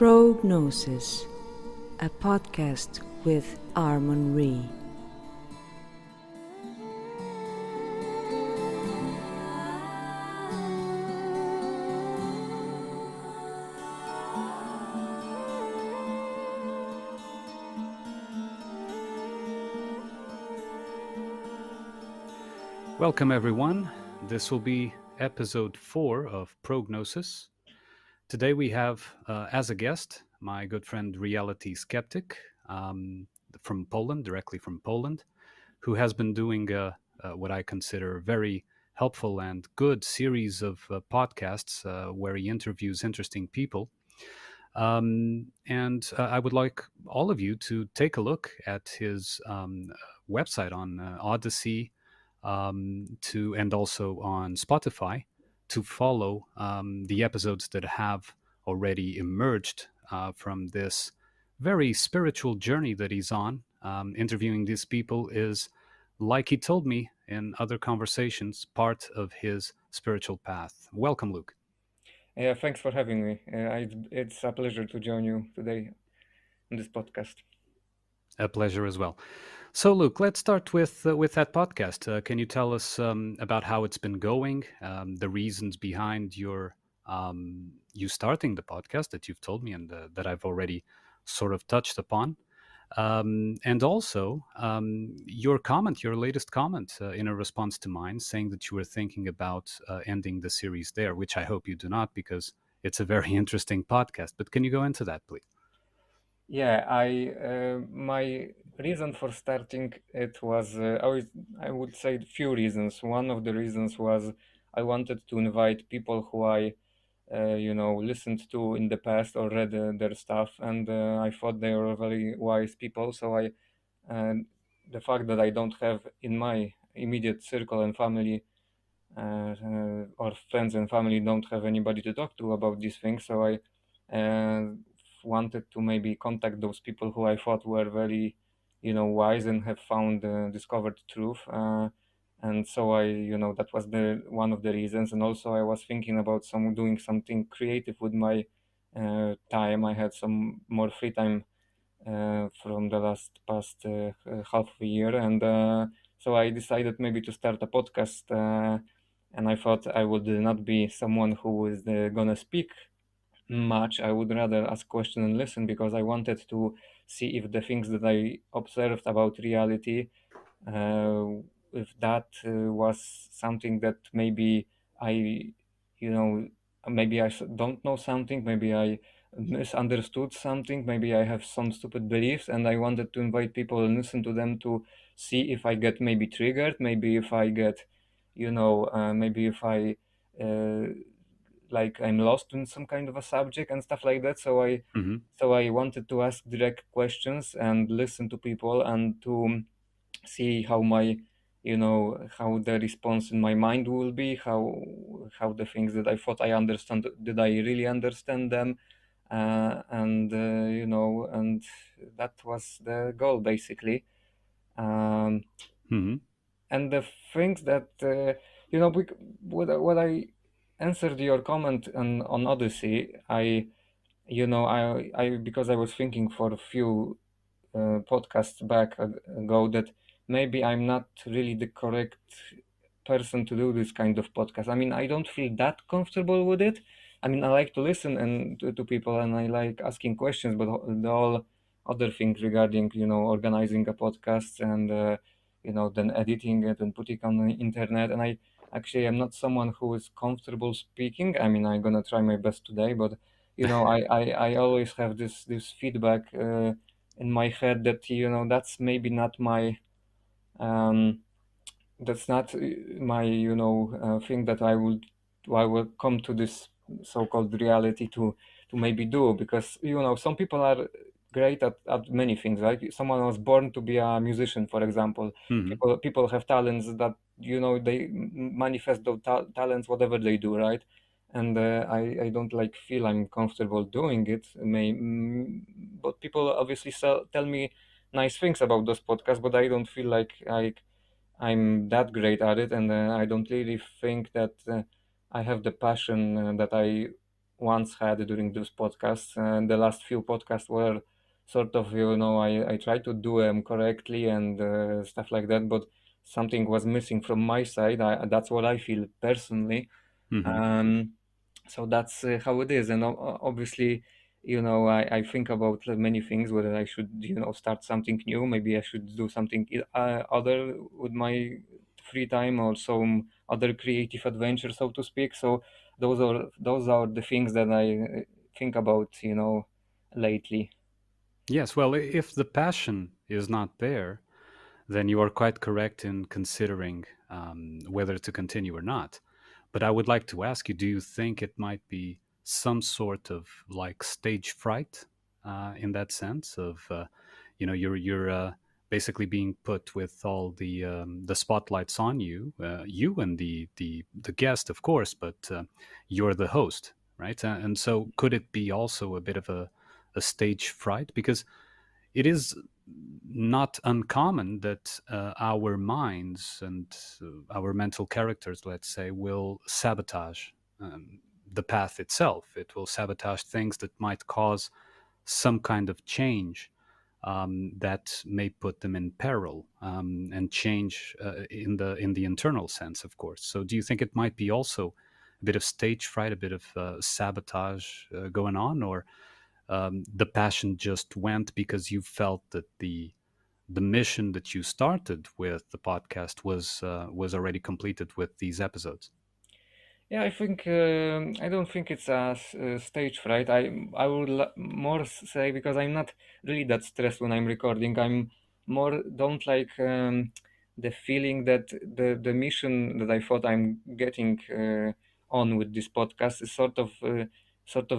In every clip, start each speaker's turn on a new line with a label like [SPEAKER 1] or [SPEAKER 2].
[SPEAKER 1] Pro.Gnosis, a podcast with Armunn.
[SPEAKER 2] Welcome everyone. This will be episode 4 of Pro.Gnosis. Today we have as a guest my good friend Reality Sceptic from Poland, directly from Poland, who has been doing what I consider a very helpful and good series of podcasts where he interviews interesting people. And I would like all of you to take a look at his website on Odyssey, and also on Spotify, to follow the episodes that have already emerged from this very spiritual journey that he's on. Interviewing these people is, like he told me in other conversations, part of his spiritual path. Welcome, Luke.
[SPEAKER 3] Yeah, thanks for having me. It's a pleasure to join you today on this podcast.
[SPEAKER 2] A pleasure as well. So, Luke, let's start with that podcast. Can you tell us about how it's been going, the reasons behind you starting the podcast that you've told me and that I've already sort of touched upon, and also your latest comment in a response to mine, saying that you were thinking about ending the series there, which I hope you do not, because it's a very interesting podcast. But can you go into that, please?
[SPEAKER 3] Yeah, I my reason for starting it was I would say few reasons. One of the reasons was I wanted to invite people who I listened to in the past or read their stuff, and I thought they were very wise people. So the fact that I don't have in my immediate circle and family or friends and family don't have anybody to talk to about these things. So I wanted to maybe contact those people who I thought were very, wise and have found discovered truth. And so that was the one of the reasons. And also I was thinking about doing something creative with my time. I had some more free time from the past half a year, and so I decided maybe to start a podcast. And I thought I would not be someone who is gonna speak much. I would rather ask questions and listen, because I wanted to see if the things that I observed about reality, uh, if that was something that maybe I, you know, maybe don't know something, maybe I misunderstood something, maybe I have some stupid beliefs, and I wanted to invite people and listen to them to see if I get maybe triggered, maybe if I get, maybe if I uh, like I'm lost in some kind of a subject and stuff like that.
[SPEAKER 2] Mm-hmm.
[SPEAKER 3] So I wanted to ask direct questions and listen to people, and to see how how the response in my mind will be, how the things that I thought I understand, did I really understand them, and that was the goal basically. um,
[SPEAKER 2] Mm-hmm.
[SPEAKER 3] and the things that what I answered your comment on Odyssey, I because I was thinking for a few podcasts ago that maybe I'm not really the correct person to do this kind of podcast. I mean, I don't feel that comfortable with it. I mean, I like to listen and to people, and I like asking questions, but the all other things regarding organizing a podcast and then editing it and putting on the internet, and I actually am not someone who is comfortable speaking. I mean, I'm gonna try my best today, but I always have this feedback in my head that that's maybe not my um that's not my thing that I will come to this so-called reality to maybe do, because some people are great at many things, right? Someone was born to be a musician, for example.
[SPEAKER 2] Mm-hmm.
[SPEAKER 3] People have talents that they manifest those talents whatever they do, right? And I don't like feel I'm comfortable doing it, but people obviously tell me nice things about those podcasts, but I don't feel like I'm that great at it, and I don't really think that I have the passion that I once had during those podcasts. And the last few podcasts were sort of, I tried to do them correctly and stuff like that, but something was missing from my side. That's what I feel personally.
[SPEAKER 2] Hmm.
[SPEAKER 3] Um, so that's how it is. And obviously, I think about many things, whether I should, start something new. Maybe I should do something other with my free time, or some other creative adventure, so to speak. So those are the things that I think about, lately.
[SPEAKER 2] Yes, well, if the passion is not there, then you are quite correct in considering whether to continue or not. But I would like to ask you, do you think it might be some sort of like stage fright in that sense of, you're basically being put with all the spotlights on you, you and the guest, of course, but you're the host, right? And so could it be also a bit of a stage fright? Because it is not uncommon that our minds and our mental characters, let's say, will sabotage the path itself. It will sabotage things that might cause some kind of change that may put them in peril, and change in the internal sense, of course. So, do you think it might be also a bit of stage fright, a bit of sabotage going on, or the passion just went because you felt that the mission that you started with the podcast was already completed with these episodes?
[SPEAKER 3] Yeah, I think I don't think it's a stage fright. I would more say, because I'm not really that stressed when I'm recording. I'm more don't like the feeling that the mission that I thought I'm getting on with this podcast is sort of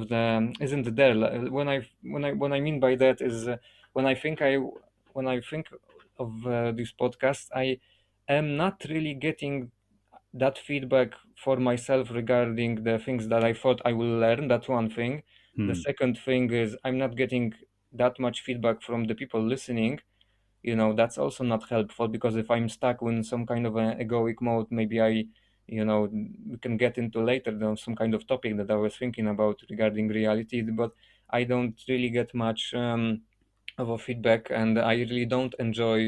[SPEAKER 3] the isn't there. When I mean by that is when I think I when I think of this podcast, I am not really getting that feedback for myself regarding the things that I thought I will learn. That's one thing. The
[SPEAKER 2] Hmm.
[SPEAKER 3] second thing is I'm not getting that much feedback from the people listening. That's also not helpful, because if I'm stuck in some kind of an egoic mode, maybe we can get into later some kind of topic that I was thinking about regarding reality, but I don't really get much of a feedback, and I really don't enjoy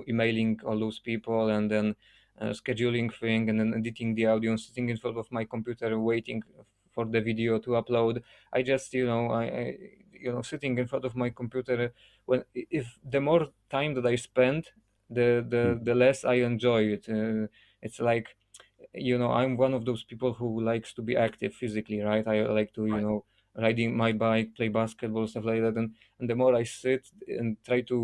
[SPEAKER 3] emailing all those people, and then scheduling thing, and then editing the audio and sitting in front of my computer waiting for the video to upload. I just sitting in front of my computer, when if the more time that I spend, the less I enjoy it. It's like, I'm one of those people who likes to be active physically, right? I like to,
[SPEAKER 2] Right.
[SPEAKER 3] riding my bike, play basketball, stuff like that. And the more I sit and try to,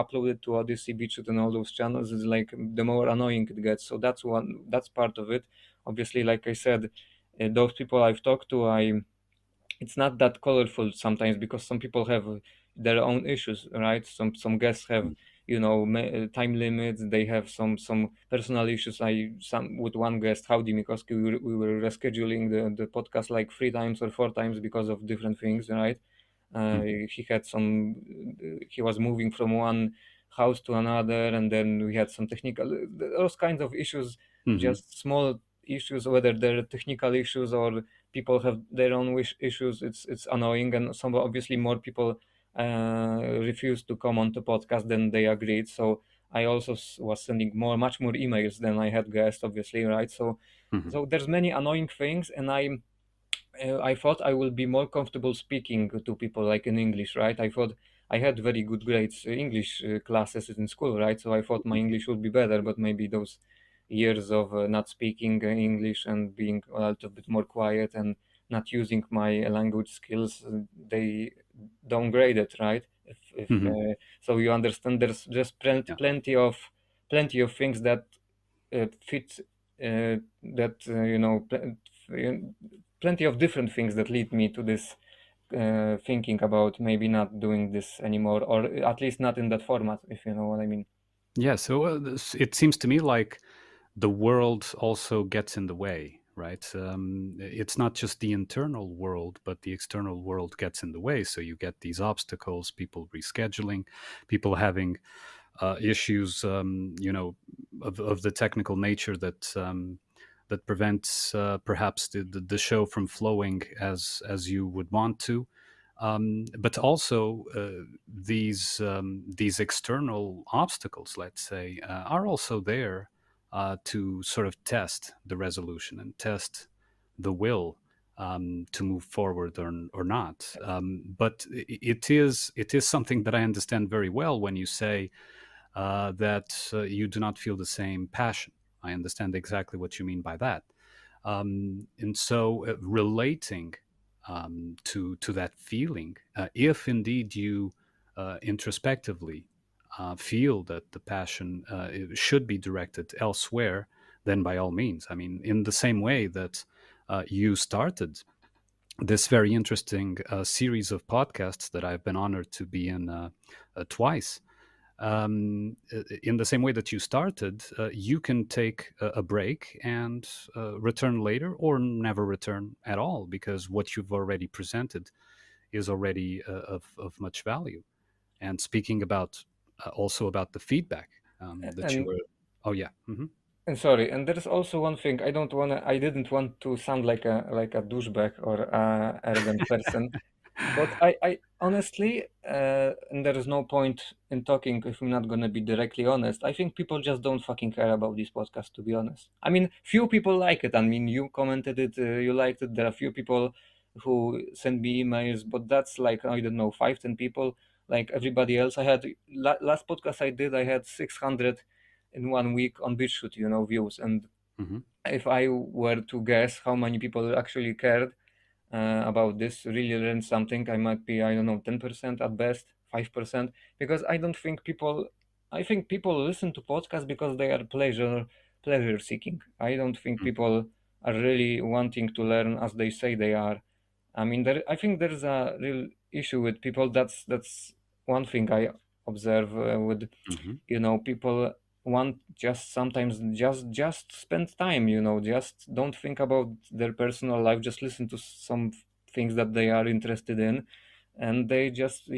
[SPEAKER 3] upload it to Odyssey, BitChute, and all those channels, is like the more annoying it gets. So that's part of it. Obviously, like I said, those people I've talked to, it's not that colorful sometimes, because some people have their own issues, right? Some guests have, time limits. They have some personal issues. Some with one guest, Howdy Mikoski, we were rescheduling the podcast like 3 times or 4 times because of different things, right? He had some he was moving from one house to another, and then we had some technical, those kinds of issues,
[SPEAKER 2] Hmm.
[SPEAKER 3] just small issues, whether they're technical issues or people have their own issues. It's annoying, and some obviously more people refused to come on the podcast than they agreed. So I also was sending much more emails than I had guests, obviously, right? So
[SPEAKER 2] Hmm.
[SPEAKER 3] so there's many annoying things, and I thought I will be more comfortable speaking to people like in English, right? I thought I had very good grades English classes in school, right? So I thought my English would be better, but maybe those years of not speaking English and being a little bit more quiet and not using my language skills, they downgraded, right? If
[SPEAKER 2] Hmm.
[SPEAKER 3] So you understand, there's just
[SPEAKER 2] Yeah.
[SPEAKER 3] plenty of things that fit that plenty of different things that lead me to this thinking about maybe not doing this anymore, or at least not in that format, if you know what I mean.
[SPEAKER 2] Yeah. So it seems to me like the world also gets in the way, right? It's not just the internal world, but the external world gets in the way. So you get these obstacles, people rescheduling, people having issues, of the technical nature that that prevents perhaps the show from flowing as you would want to. But also these external obstacles, let's say, are also there to sort of test the resolution and test the will to move forward or not. But it is something that I understand very well when you say that you do not feel the same passion. I understand exactly what you mean by that. And so relating to that feeling, if indeed you introspectively feel that the passion it should be directed elsewhere, then by all means. I mean, in the same way that you started this very interesting series of podcasts that I've been honored to be in twice. In the same way that you started, you can take a break and return later or never return at all, because what you've already presented is already of much value. And speaking about also about the feedback that you
[SPEAKER 3] And
[SPEAKER 2] were, oh yeah,
[SPEAKER 3] And sorry, and there's also one thing I didn't want to sound like a douchebag or a arrogant person, but I honestly, and there is no point in talking if I'm not gonna be directly honest. I think people just don't fucking care about this podcast, to be honest. I mean, few people like it. I mean, you commented it, you liked it. There are few people who send me emails, but that's like, I don't know, 5, 10 people. Like everybody else, I had last podcast I did, I had 600 in 1 week on BitChute, views. And
[SPEAKER 2] hmm
[SPEAKER 3] if I were to guess how many people actually cared about this, really learned something, I might be, I don't know, 10% at best, 5%, because I think people listen to podcasts because they are pleasure seeking. I don't think people are really wanting to learn as they say they are. I mean, I think there's a real issue with people. That's one thing I observe with,
[SPEAKER 2] hmm
[SPEAKER 3] people want just sometimes just spend time, just don't think about their personal life, just listen to some things that they are interested in, and they just,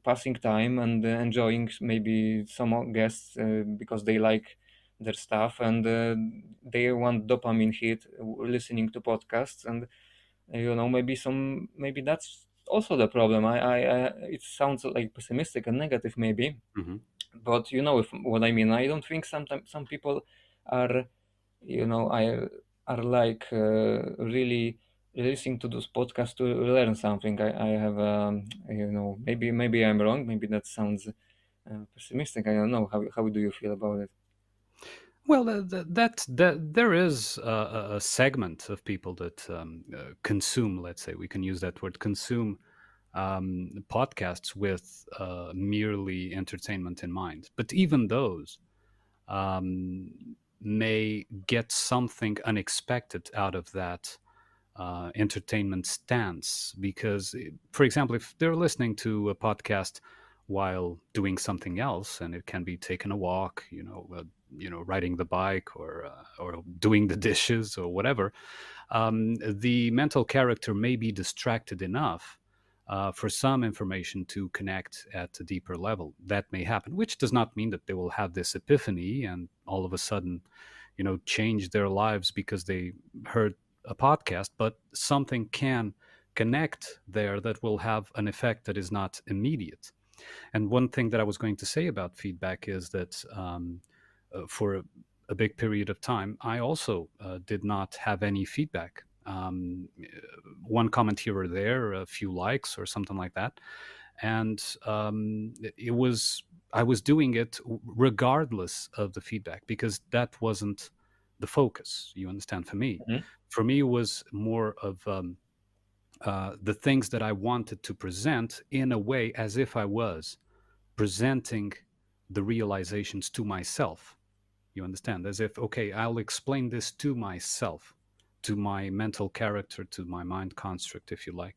[SPEAKER 3] passing time and enjoying maybe some guests because they like their stuff, and they want dopamine hit listening to podcasts. And maybe that's also the problem. I it sounds like pessimistic and negative maybe,
[SPEAKER 2] hmm
[SPEAKER 3] but if what I mean. I don't think sometimes some people are, I are like really listening to this podcast to learn something. I have maybe I'm wrong, maybe that sounds pessimistic. I don't know. How do you feel about it?
[SPEAKER 2] Well, that there is a segment of people that consume, let's say, we can use that word, consume podcasts with merely entertainment in mind. But even those um, may get something unexpected out of that entertainment stance. Because, for example, if they're listening to a podcast while doing something else, and it can be taking a walk, riding the bike, or doing the dishes or whatever, the mental character may be distracted enough for some information to connect at a deeper level. That may happen, which does not mean that they will have this epiphany and all of a sudden, change their lives because they heard a podcast, but something can connect there that will have an effect that is not immediate. And one thing that I was going to say about feedback is that for a big period of time, I also did not have any feedback. One comment here or there, a few likes or something like that. And it was, I was doing it regardless of the feedback, because that wasn't the focus. You understand? For me,
[SPEAKER 3] Mhm.
[SPEAKER 2] it was more of the things that I wanted to present in a way as if I was presenting the realizations to myself. You understand? As if, okay, I'll explain this to myself, to my mental character, to my mind construct, if you like.